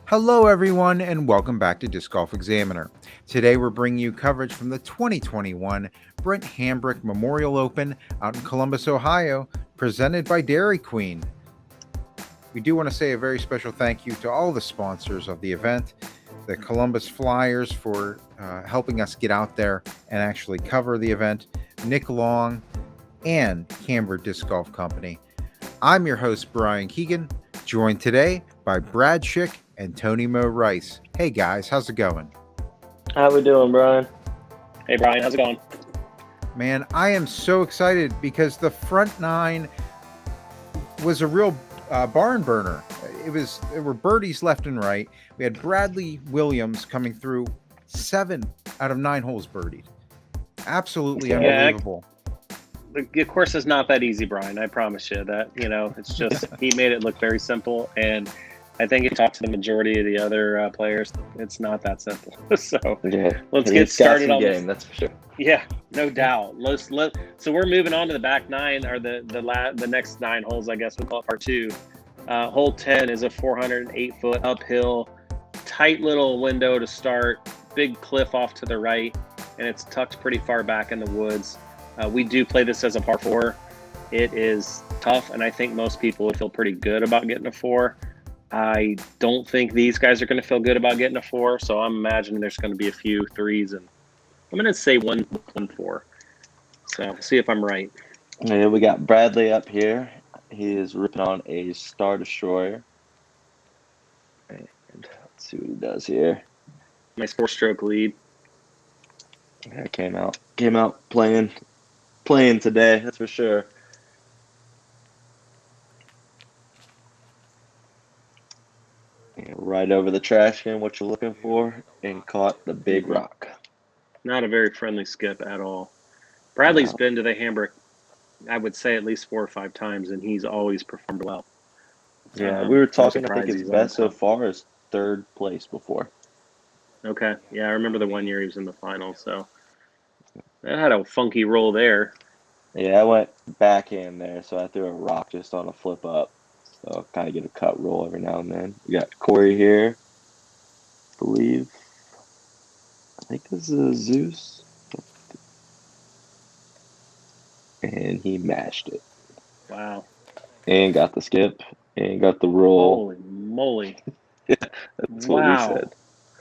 Hello, everyone, and welcome back to Disc Golf Examiner. Today, we're bringing you coverage from the 2021 Brent Hambrick Memorial Open out in Columbus, Ohio, presented by Dairy Queen. We do want to say a very special thank you to all the sponsors of the event, the Columbus Flyers for helping us get out there and actually cover the event, Nick Long, and Camber Disc Golf Company. I'm your host, Brian Keegan, joined today by Brad Schick and Tony Mo Reiss. Hey guys, how's it going? How we doing, Brian? Hey Brian, how's it going? Man, I am so excited because the front nine was a real barn burner. There were birdies left and right. We had Bradley Williams coming through 7 out of 9 holes birdied. Absolutely unbelievable. The course is not that easy, Brian. I promise you that. It's just he made it look very simple, and I think if you talk to the majority of the other players, it's not that simple. So let's get started on game. That's for sure. Yeah, no doubt. So we're moving on to the back nine, or the next 9 holes, I guess we'll call it part 2. Hole 10 is a 408-foot uphill, tight little window to start, big cliff off to the right, and it's tucked pretty far back in the woods. We do play this as a par 4. It is tough, and I think most people would feel pretty good about getting a 4. I don't think these guys are going to feel good about getting a 4, so I'm imagining there's going to be a few 3s, and I'm going to say one 4. So see if I'm right. Yeah, we got Bradley up here. He is ripping on a Star Destroyer. And let's see what he does here. Nice 4-stroke lead. Yeah, came out playing today, that's for sure. And right over the trash can, what you're looking for, and caught the big rock. Not a very friendly skip at all. Bradley's been to the Hambrick, I would say, at least 4 or 5 times, and he's always performed well. Yeah, we were talking, I think his best so far is 3rd place before. Okay, yeah, I remember the one year he was in the final, so that had a funky roll there. Yeah, I went backhand there, so I threw a rock just on a flip up. So kind of get a cut roll every now and then. We got Cory here, I think this is Zeus. And he mashed it. Wow. And got the skip, and got the roll. Holy moly. Yeah, that's what we said.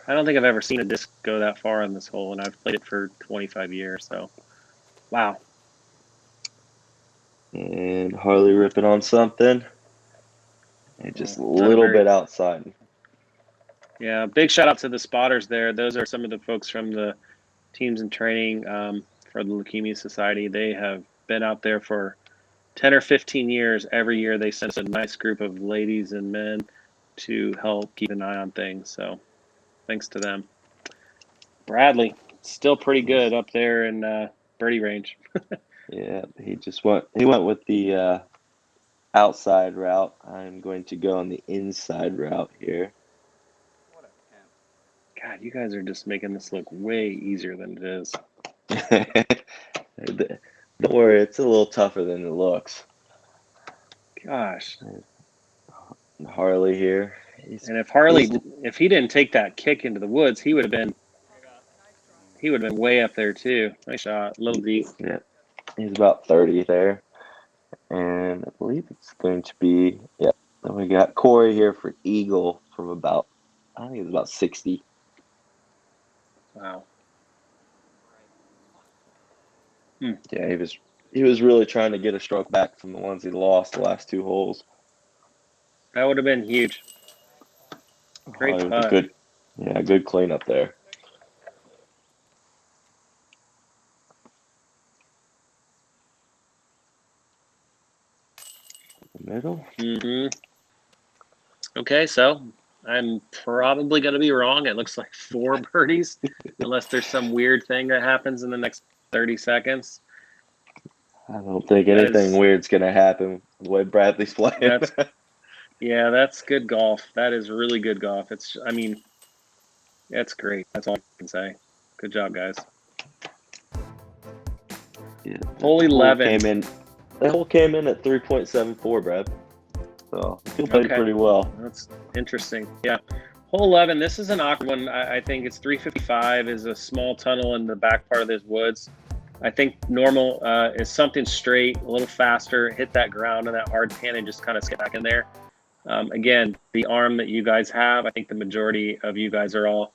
I don't think I've ever seen a disc go that far on this hole, and I've played it for 25 years, so wow. And Harley ripping on something. And just a little bit outside. Yeah, big shout out to the spotters there. Those are some of the folks from the teams in training for the Leukemia Society. They have been out there for 10 or 15 years. Every year they send us a nice group of ladies and men to help keep an eye on things. So thanks to them. Bradley, still pretty good up there in birdie range. Yeah, he went with the outside route. I'm going to go on the inside route here. God, you guys are just making this look way easier than it is. Don't worry, it's a little tougher than it looks. Gosh. Harley here. And if he didn't take that kick into the woods, he would have been way up there too. Nice shot, a little deep. Yeah, he's about 30 there. And I believe it's going to be, yeah. Then we got Cory here for Eagle from about, I think it's about 60. Wow. Yeah, he was really trying to get a stroke back from the ones he lost the last 2 holes. That would have been huge. Great putt. Good cleanup there. Middle. Okay, so I'm probably going to be wrong. It looks like 4 birdies, unless there's some weird thing that happens in the next 30 seconds. I don't think anything weird's going to happen the way Bradley's playing. That's good golf. That is really good golf. That's great. That's all I can say. Good job, guys. Yeah. Hole 11. The hole came in at 3.74, Brad. So he played pretty well. That's interesting. Yeah. Hole 11, this is an awkward one. I think it's 355 is a small tunnel in the back part of these woods. I think normal is something straight, a little faster, hit that ground and that hard pan and just kind of skip back in there. Again, the arm that you guys have, I think the majority of you guys are all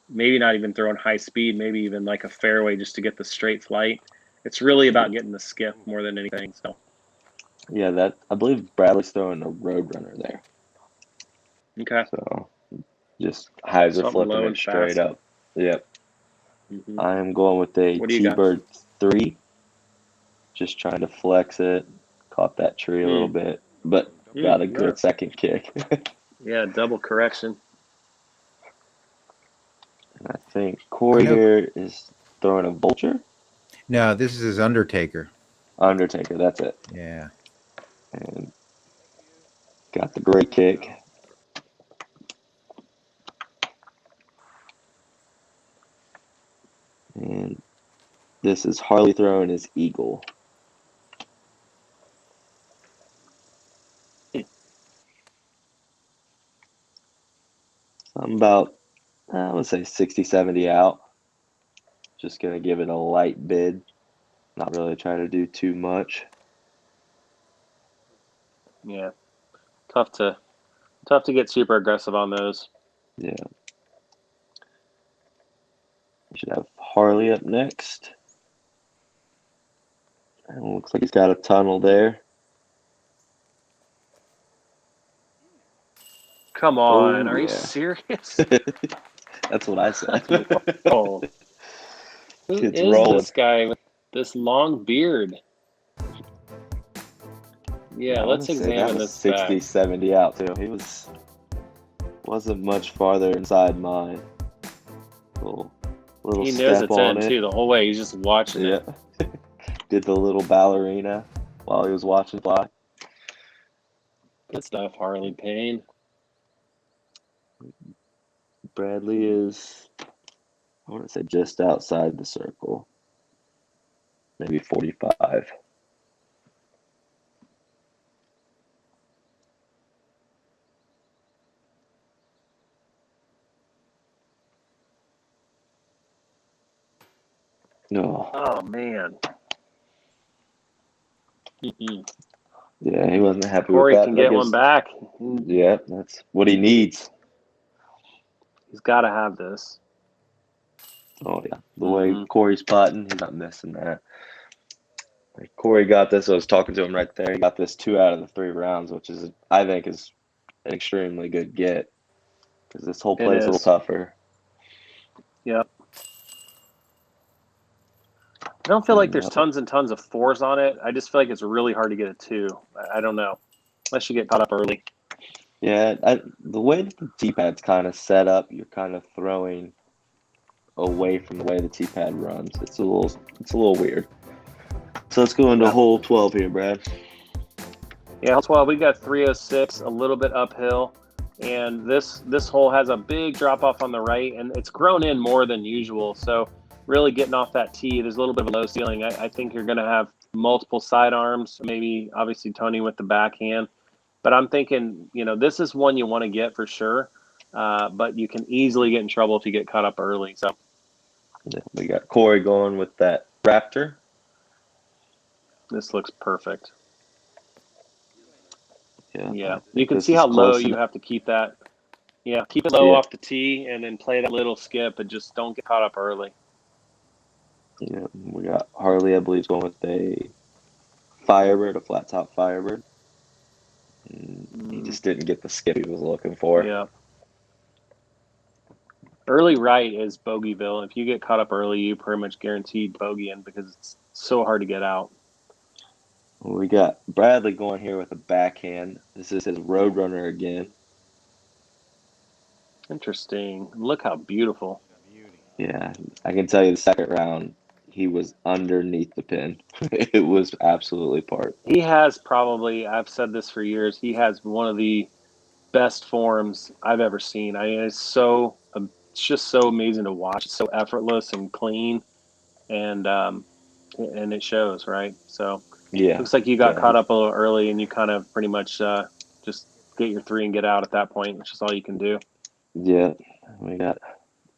maybe not even throwing high speed, maybe even like a fairway just to get the straight flight. It's really about getting the skip more than anything. So Yeah, that I believe Bradley's throwing a Roadrunner there. okay. So just hyzer Something flipping low it and straight fast. up. Yep. Mm-hmm. I am going with a What do you got? T-Bird 3. Just trying to flex it. Caught that tree a little bit, but got a good second kick. Yeah, double correction. And I think Cory here is throwing a Vulture. No, this is his Undertaker. Undertaker, that's it. Yeah. And got the great kick. And this is Harley throwing his Eagle. I'm about, I would say 60, 70 out. Just going to give it a light bid. Not really trying to do too much. Yeah. Tough to get super aggressive on those. Yeah. We should have Harley up next. And it looks like he's got a tunnel there. Come on, are you serious? That's what I said. Oh. Who It's is rolling. this guy with this long beard? Yeah, let's examine this 60, back. 70 out too. He wasn't much farther inside mine. Little He knows step it's on in it. too the whole way. He's just watching it. Did the little ballerina while he was watching fly. Good stuff, Harley Payne. Bradley is, I want to say, just outside the circle. Maybe 45. No. Oh man. Yeah, he wasn't happy Cory with that. can get one back. Yeah, that's what he needs. He's got to have this. Oh, yeah. The way Cory's putting, he's not missing that. Like, Cory got this. I was talking to him right there. He got this 2 out of the 3 rounds, which is, I think, is an extremely good get. Because this whole play is a little tougher. Yep. I don't feel like there's tons and tons of 4s on it. I just feel like it's really hard to get a 2. I don't know. Unless you get caught up early. Yeah, the way that the T-pad's kind of set up, you're kind of throwing away from the way the T-pad runs. It's a little weird. So let's go into hole 12 here, Brad. Yeah, hole 12, we got 306, a little bit uphill. And this hole has a big drop off on the right, and it's grown in more than usual. So really getting off that tee, there's a little bit of a low ceiling. I think you're going to have multiple sidearms, maybe obviously Tony with the backhand. But I'm thinking, this is one you want to get for sure. But you can easily get in trouble if you get caught up early. So yeah, we got Cory going with that Raptor. This looks perfect. Yeah. You can see how low you have to keep that. Yeah, keep it low off the tee and then play that little skip and just don't get caught up early. Yeah, we got Harley, I believe, going with a Firebird, a flat top Firebird. He just didn't get the skip he was looking for. Yeah. Early right is bogeyville. If you get caught up early, you pretty much guaranteed bogeying because it's so hard to get out. We got Bradley going here with a backhand. This is his Roadrunner again. Interesting. Look how beautiful. Yeah, I can tell you the second round, he was underneath the pin. It was absolutely part. He has probably, I've said this for years, he has one of the best forms I've ever seen. I mean, it's just so amazing to watch. It's so effortless and clean, and it shows, right? So yeah, looks like you got caught up a little early, and you kind of pretty much just get your 3 and get out at that point, which is all you can do. Yeah, we got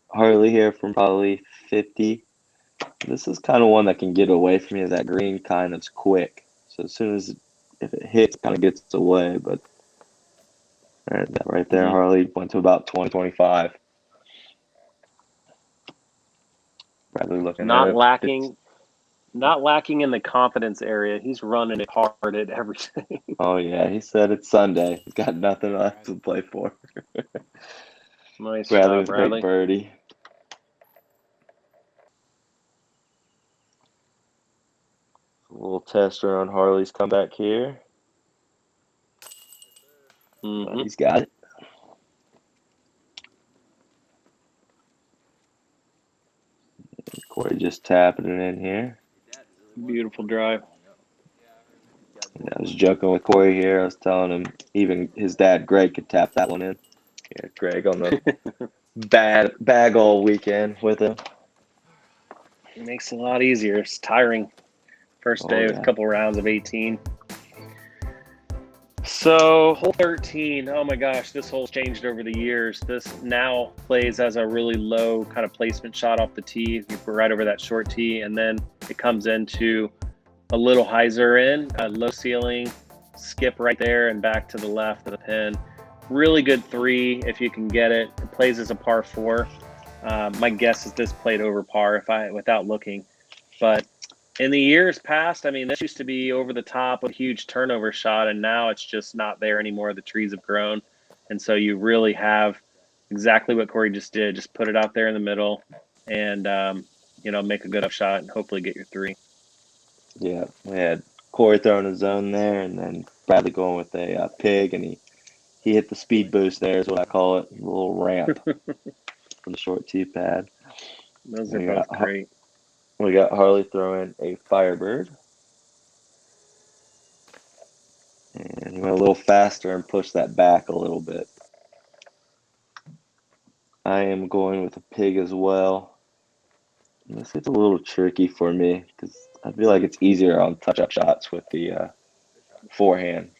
Harley here from probably 50. This is kind of one that can get away from you. That green kind of quick. So as soon as if it hits, it kind of gets away. But that right there, Harley went to about 20, 25. Bradley looking Not at lacking in the confidence area. He's running it hard at everything. Oh yeah, he said it's Sunday. He's got nothing left to play for. Nice Bradley shot, with a great Bradley. birdie. A little tester on Harley's comeback here. But he's got it. Cory just tapping it in here. Beautiful drive. I was joking with Cory here. I was telling him even his dad, Greg, could tap that one in. Yeah, Greg on the bag all weekend with him. It makes it a lot easier. It's tiring. First day with a couple rounds of 18. So, hole 13. Oh my gosh, this hole's changed over the years. This now plays as a really low kind of placement shot off the tee. We're right over that short tee, and then it comes into a little hyzer in, a low ceiling, skip right there and back to the left of the pin. Really good 3 if you can get it. It plays as a par 4. My guess is this played over par without looking. But in the years past, I mean, this used to be over the top, a huge turnover shot, and now it's just not there anymore. The trees have grown, and so you really have exactly what Cory just did. Just put it out there in the middle and, make a good up shot and hopefully get your 3. Yeah, we had Cory throwing his zone there, and then Bradley going with a pig, and he hit the speed boost there is what I call it, a little ramp from the short tee pad. Those are both great. We got Harley throwing a Firebird. And he went a little faster and pushed that back a little bit. I am going with a pig as well. And this gets a little tricky for me because I feel like it's easier on touch-up shots with the forehand.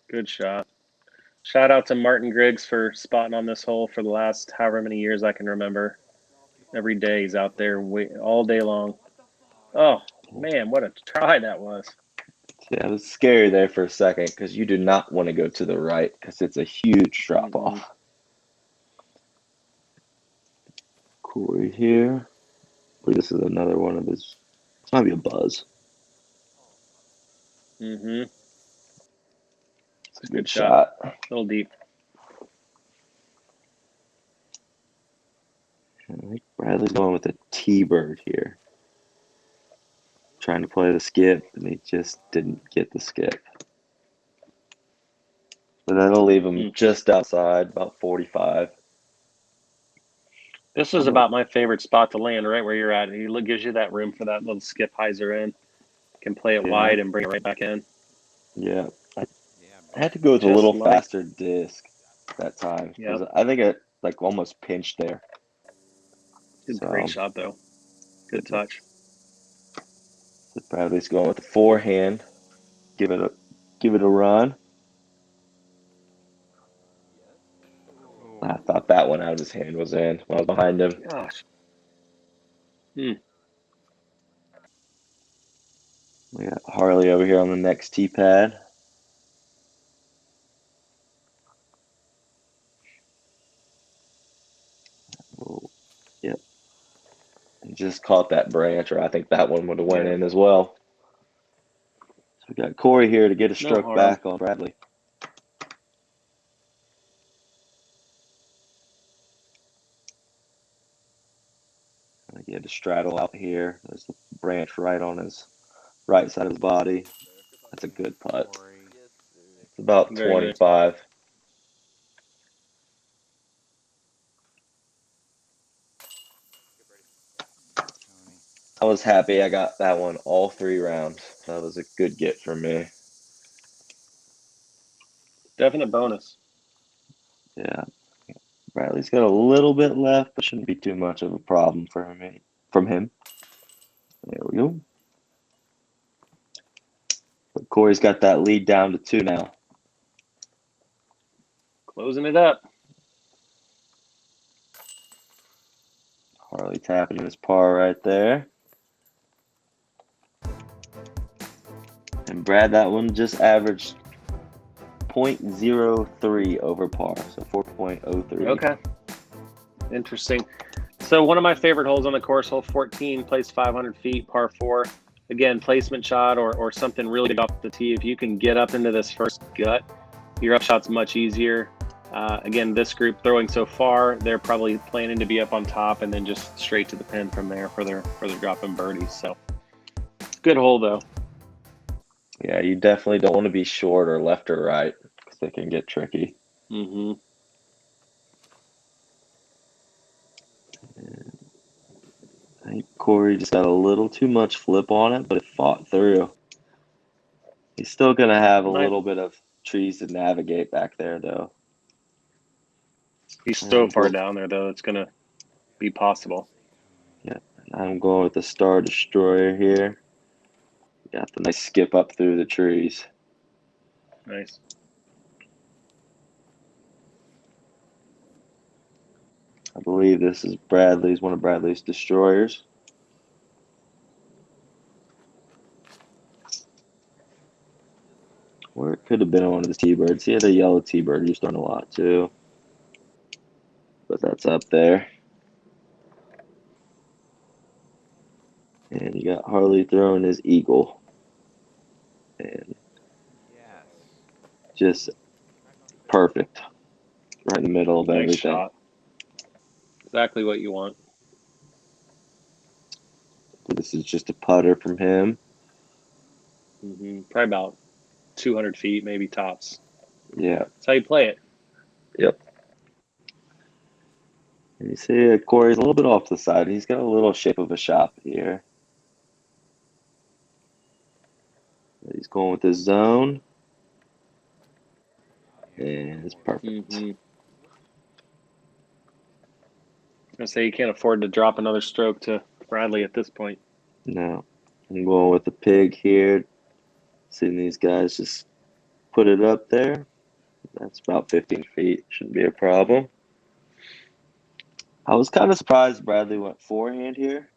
Good shot. Shout out to Martin Griggs for spotting on this hole for the last however many years I can remember. Every day he's out there all day long. Oh, man, what a try that was. Yeah, it was scary there for a second because you do not want to go to the right because it's a huge drop-off. Cory here. This is another one of his. This might be a buzz. It's a good shot. A little deep. I think Bradley's going with a T-bird here. Trying to play the skip, and he just didn't get the skip. But that'll leave him just outside, about 45. This is about my favorite spot to land, right where you're at. He gives you that room for that little skip hyzer in. Can play it wide and bring it right back in. Yeah. I had to go with a little faster disc that time. Because I think it almost pinched there. Great shot, though. Good touch. Bradley's going with the forehand. Give it a run. I thought that one out of his hand was in when I was behind him. Gosh. We got Harley over here on the next tee pad. Oh, yep. Just caught that branch, or I think that one would have went in as well. So we got Cory here to get a stroke back on Bradley. I think he had to straddle out here. There's the branch right on his right side of his body. That's a good putt. It's about 25. I was happy I got that one all 3 rounds. That was a good get for me. Definite bonus. Yeah. Bradley's got a little bit left, but shouldn't be too much of a problem for him. There we go. But Cory's got that lead down to 2 now. Closing it up. Harley tapping his par right there. And Brad, that one just averaged 0.03 over par, so 4.03. Okay. Interesting. So one of my favorite holes on the course, hole 14, placed 500 feet, par 4. Again, placement shot or something really big off the tee. If you can get up into this first gut, your upshot's much easier. Again, this group throwing so far, they're probably planning to be up on top and then just straight to the pin from there for their dropping birdies. So good hole though. Yeah, you definitely don't want to be short or left or right because they can get tricky. Mm-hmm. I think Cory just got a little too much flip on it, but it fought through. He's still going to have a little bit of trees to navigate back there, though. He's so far down there, though, it's going to be possible. Yeah, I'm going with the Star Destroyer here. Got the nice skip up through the trees. Nice. I believe this is Bradley's, one of Bradley's Destroyers. Or it could have been one of his T-Birds. He had a yellow T-Bird he was throwing a lot, too. But that's up there. And you got Harley throwing his Eagle. And just perfect. Right in the middle of everything. Shot. Exactly what you want. This is just a putter from him. Mm-hmm. Probably about 200 feet, maybe tops. Yeah. That's how you play it. Yep. And you see Cory's a little bit off to the side. He's got a little shape of a shot here. He's going with his zone. And it's perfect. Mm-hmm. I say you can't afford to drop another stroke to Bradley at this point. No. I'm going with the pig here. Seeing these guys just put it up there. That's about 15 feet. Shouldn't be a problem. I was kind of surprised Bradley went forehand here.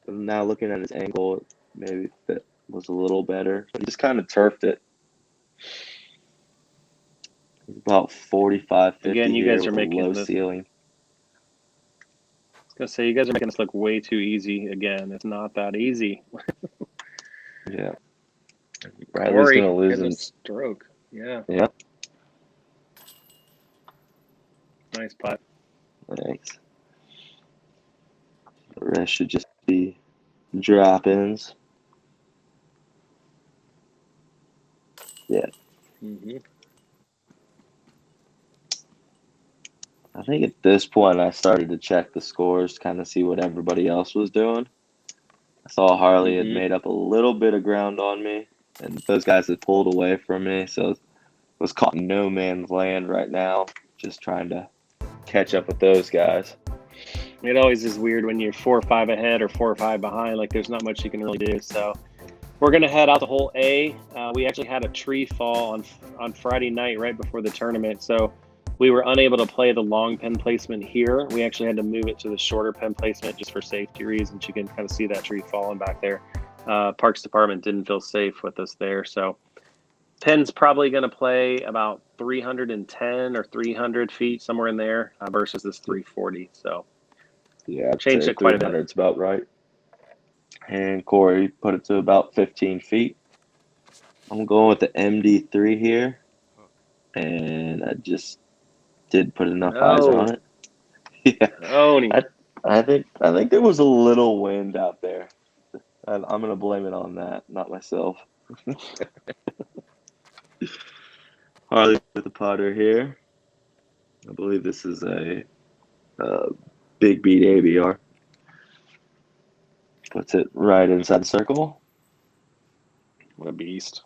But now looking at his angle, maybe it was a little better. But he just kind of turfed it. It's about 45, 50 Again, you here guys are with a making low this ceiling. I was gonna say you guys are making this look way too easy. Again, it's not that easy. Yeah. Bradley's gonna lose a stroke. Yeah. Yeah. Nice putt. Thanks. The rest should just be drop-ins. Yeah. Mm-hmm. I think at this point I started to check the scores, kind of see what everybody else was doing. I saw Harley had made up a little bit of ground on me, and those guys had pulled away from me, so I was caught in no man's land right now, just trying to catch up with those guys. It always is weird when you're 4 or 5 ahead or 4 or 5 behind. Like, there's not much you can really do. So we're going to head out to hole A. We actually had a tree fall on Friday night right before the tournament. So we were unable to play the long pin placement here. We actually had to move it to the shorter pin placement just for safety reasons. You can kind of see that tree falling back there. Parks Department didn't feel safe with us there. So pin's probably going to play about 310 or 300 feet, somewhere in there, versus this 340. So yeah, changed it quite a bit. It's about right. And Cory put it to about 15 feet. I'm going with the MD3 here. And I just did put enough eyes on it. Yeah. I think there was a little wind out there. I'm going to blame it on that, not myself. Harley with the putter here. I believe this is a big beat ABR. Puts it right inside the circle. What a beast.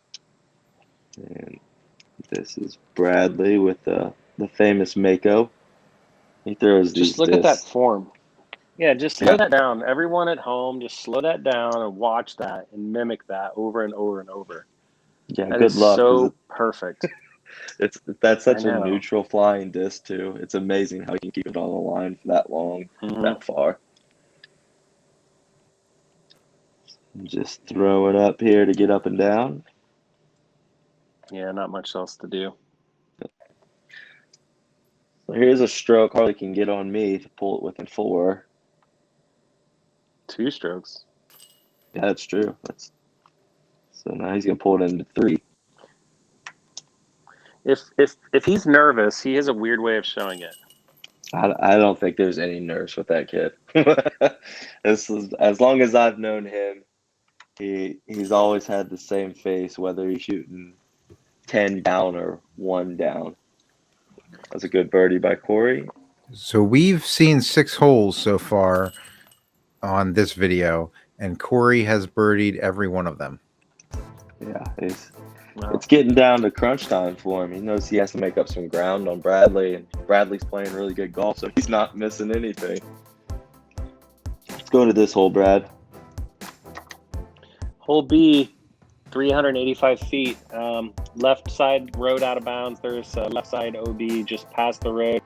And this is Bradley with the famous Mako. He throws these. Just look at that form. Yeah, just slow that down. Everyone at home, just slow that down and watch that and mimic that over and over and over. Yeah, that good luck. So perfect. That's such a neutral flying disc too. It's amazing how you can keep it on the line for that long, that far. Just throw it up here to get up and down. Yeah, not much else to do. So here's a stroke Harley can get on me to pull it within 4. 2 strokes. Yeah, that's true. So now he's gonna pull it into 3. If he's nervous, he has a weird way of showing it. I don't think there's any nerves with that kid. As long as I've known him, he's always had the same face, whether he's shooting 10 down or 1 down. That's a good birdie by Cory. So we've seen 6 holes so far on this video, and Cory has birdied every one of them. Yeah, it's getting down to crunch time for him. He knows he has to make up some ground on Bradley, and Bradley's playing really good golf, so he's not missing anything. Let's go to this hole, Brad. Hole B, 385 feet. Left side road out of bounds. There's left side OB just past the road.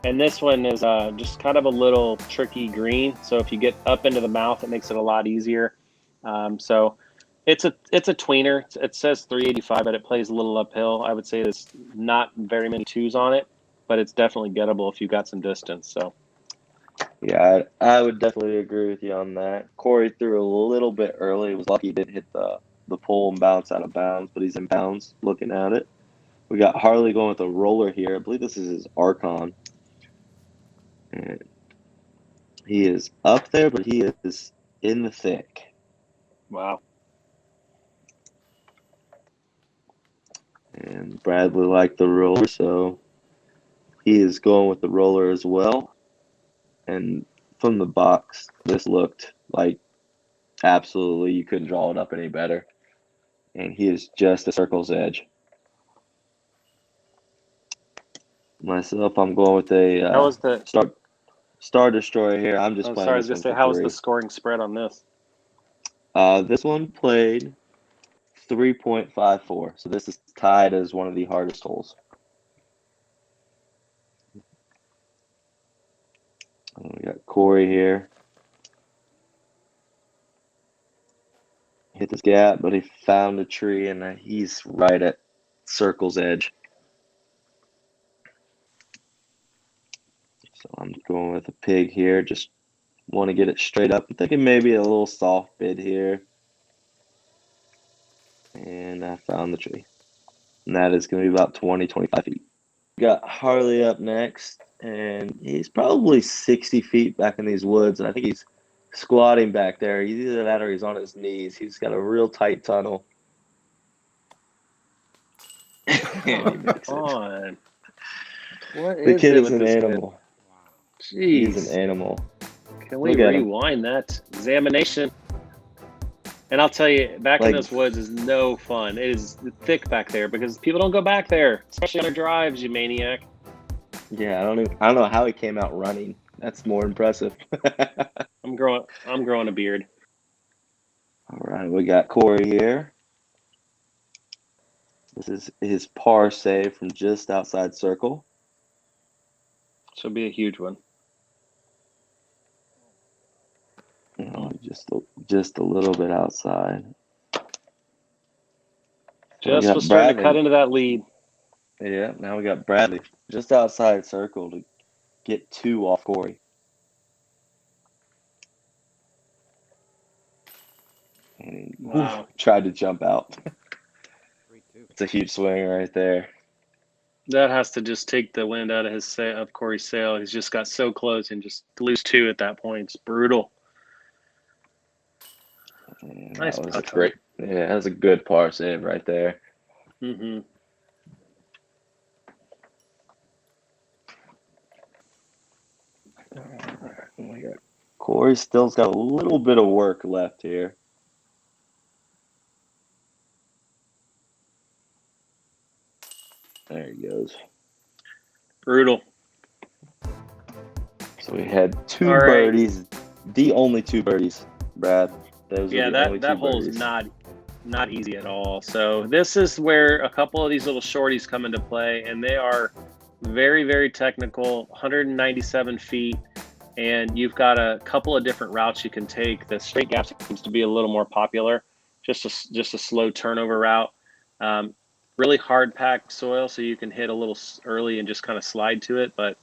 And this one is just kind of a little tricky green. So if you get up into the mouth, it makes it a lot easier. So it's a tweener. It says 385, but it plays a little uphill. I would say there's not very many 2s on it, but it's definitely gettable if you've got some distance. So yeah, I would definitely agree with you on that. Cory threw a little bit early. He was lucky he didn't hit the pole and bounce out of bounds, but he's in bounds looking at it. We got Harley going with a roller here. I believe this is his Archon. And he is up there, but he is in the thick. wow. And Bradley liked the roller, so he is going with the roller as well. And from the box, this looked like absolutely you couldn't draw it up any better. And he is just a circle's edge. Myself, I'm going with a How was the Star Destroyer here. I'm just Oh, playing sorry, I was this gonna one say, for how was free. the scoring spread on this? This one played 3.54. So this is tied as one of the hardest holes. And we got Cory here. Hit this gap, but he found a tree, and he's right at circle's edge. So I'm going with a pig here. Just want to get it straight up. I'm thinking maybe a little soft bid here. And I found the tree. And that is going to be about 20, 25 feet. We got Harley up next. And he's probably 60 feet back in these woods. And I think he's squatting back there. He's either that or he's on his knees. He's got a real tight tunnel. Come on. What The is kid it is with an this animal. kid? Jeez. He's an animal. Can we Look at him. rewind that examination? And I'll tell you, back in those woods is no fun. It is thick back there because people don't go back there, especially on their drives, you maniac. Yeah, I don't know how he came out running. That's more impressive. I'm growing a beard. All right, we got Cory here. This is his par save from just outside circle. Should be a huge one. Just a little bit outside. Just was starting to cut into that lead. Yeah, now we got Bradley just outside circle to get 2 off Cory. And wow. Tried to jump out. It's a huge swing right there. That has to just take the wind out of Cory's sail. He's just got so close and just to lose 2 at that point. It's brutal. And nice. That was great. Yeah, that was a good par save right there. Mm-hmm. Oh my God. Cory still's got a little bit of work left here. There he goes. Brutal. So we had 2 birdies. The only 2 birdies, Brad. That hole is not easy at all. So this is where a couple of these little shorties come into play, and they are very, very technical. 197 feet. and you've got a couple of different routes you can take. The straight gap seems to be a little more popular, just a slow turnover route. Really hard packed soil, so you can hit a little early and just kind of slide to it. But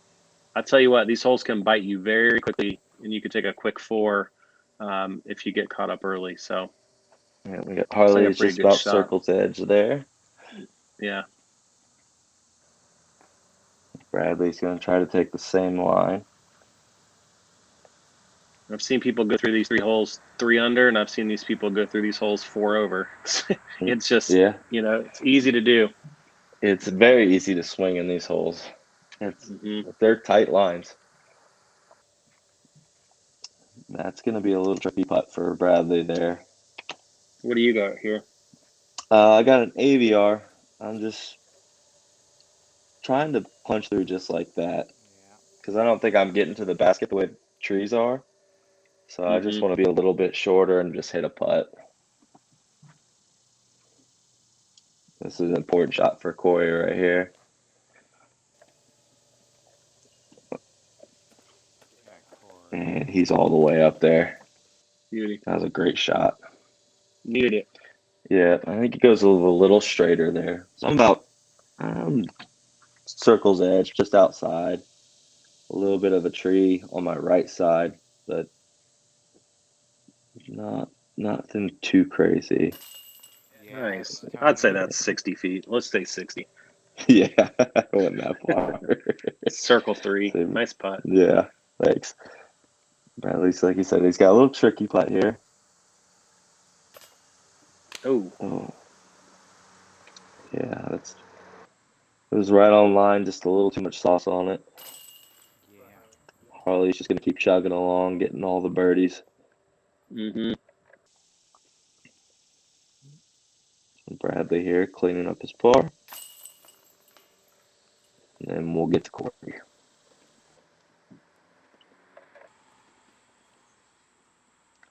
I tell you what, these holes can bite you very quickly, and you can take a quick 4 if you get caught up early. So Yeah, we got Harley is just about circle's edge there. Yeah. Bradley's going to try to take the same line. I've seen people go through these 3 holes 3 under, and I've seen these people go through these holes 4 over. It's just, it's easy to do. It's very easy to swing in these holes. They're tight lines. That's going to be a little tricky putt for Bradley there. What do you got here? I got an AVR. I'm just trying to punch through just like that, because I don't think I'm getting to the basket the way the trees are. So I just want to be a little bit shorter and just hit a putt. This is an important shot for Cory right here. And he's all the way up there. Beauty. That was a great shot. Needed it. Yeah, I think it goes a little straighter there. So I'm about circle's edge, just outside. A little bit of a tree on my right side, but nothing too crazy. Nice. I'd say that's 60 feet. Let's say 60. Yeah, I went that far. Circle 3. Nice putt. Yeah, thanks. Bradley's, like you said, he's got a little tricky putt here. Oh. Yeah, it was right on line, just a little too much sauce on it. Harley's just going to keep chugging along, getting all the birdies. And Bradley here cleaning up his par. And then we'll get to Cory.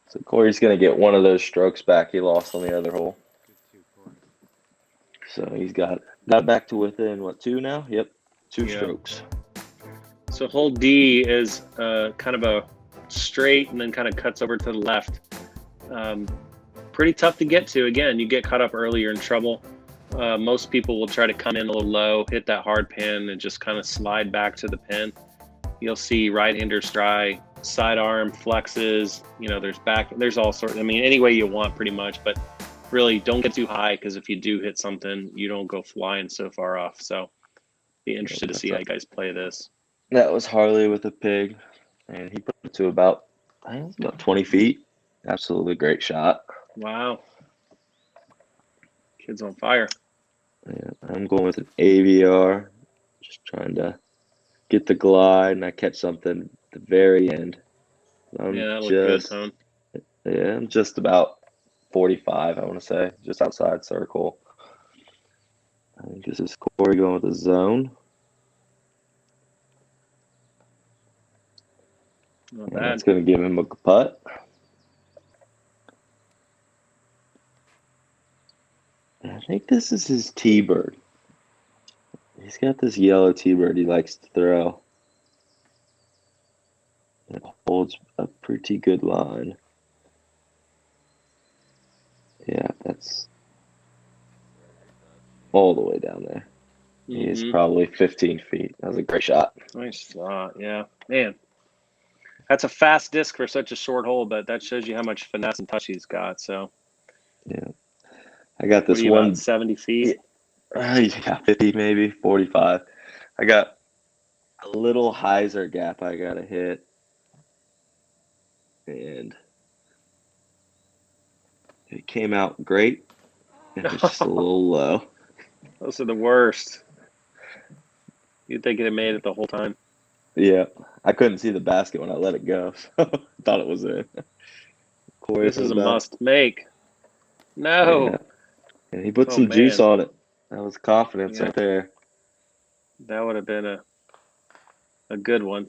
So Cory's going to get one of those strokes back he lost on the other hole. So he's got back to within, 2 now? Yep, 2 strokes. So hole D is kind of a straight and then kind of cuts over to the left. Pretty tough to get to. Again, you get caught up early, you're in trouble. Most people will try to come in a little low, hit that hard pin, and just kind of slide back to the pin. You'll see right-handers try sidearm flexes. There's all sorts. I mean, any way you want, pretty much. But really, don't get too high, because if you do hit something, you don't go flying so far off. So, be interested to see how you guys play this. That was Harley with a pig, and he put it to about 20 feet. Absolutely great shot. Wow. Kid's on fire. Yeah, I'm going with an AVR, just trying to get the glide, and I catch something at the very end. That looked good, Tone. Yeah, I'm just about 45, I want to say, just outside circle. I think this is Cory going with the zone. Not and bad. That's going to give him a putt. I think this is his T-bird. He's got this yellow T-bird he likes to throw. It holds a pretty good line. Yeah, that's all the way down there. He's probably 15 feet. That was a great shot. Nice shot, yeah. Man, that's a fast disc for such a short hole, but that shows you how much finesse and touch he's got. So, yeah. I got this one. About 70 feet? Yeah, 50 maybe, 45. I got a little hyzer gap I got to hit. And it came out great. It was just a little low. Those are the worst. You'd think it had made it the whole time. Yeah. I couldn't see the basket when I let it go, so I thought it was in. Cory, this is a must make. No. Yeah. And he put some juice on it. That was confidence right there. That would have been a good one.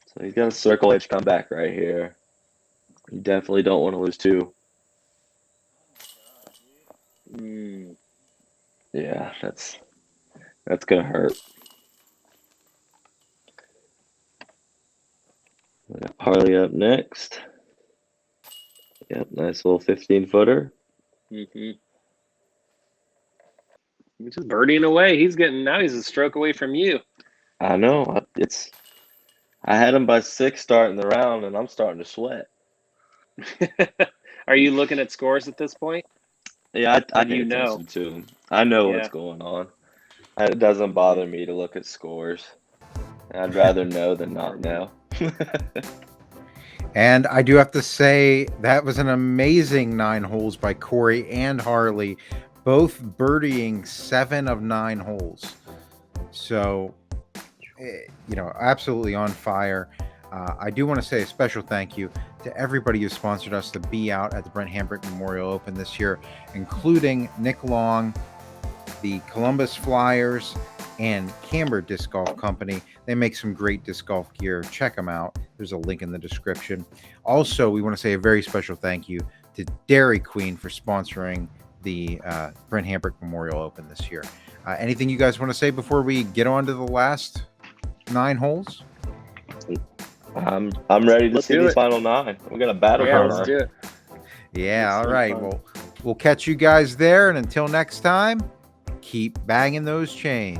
So he's got a circle edge comeback right here. You definitely don't want to lose 2. Yeah, that's gonna hurt. We got Harley up next. Yep, nice little 15-footer. Mm-hmm. He's just birdieing away. He's a stroke away from you. I know. I had him by 6 starting the round, and I'm starting to sweat. Are you looking at scores at this point? Yeah, I do you pay know? attention to them. I know Yeah. what's going on. It doesn't bother me to look at scores. I'd rather know than not know. And I do have to say that was an amazing 9 holes by Cory and Harley, both birdieing 7 of 9 holes. So, absolutely on fire. I do want to say a special thank you to everybody who sponsored us to be out at the Brent Hambrick Memorial Open this year, including Nick Long, the Columbus Flyers, and Camber Disc Golf Company. They make some great disc golf gear. Check them out. There's a link in the description. Also, we want to say a very special thank you to Dairy Queen for sponsoring the Brent Hambrick Memorial Open this year. Anything you guys want to say before we get on to the last 9 holes? I'm ready to see these final 9. We're gonna battle. Yeah, let's do it. Yeah, all right. Well, we'll catch you guys there, and until next time, keep banging those chains.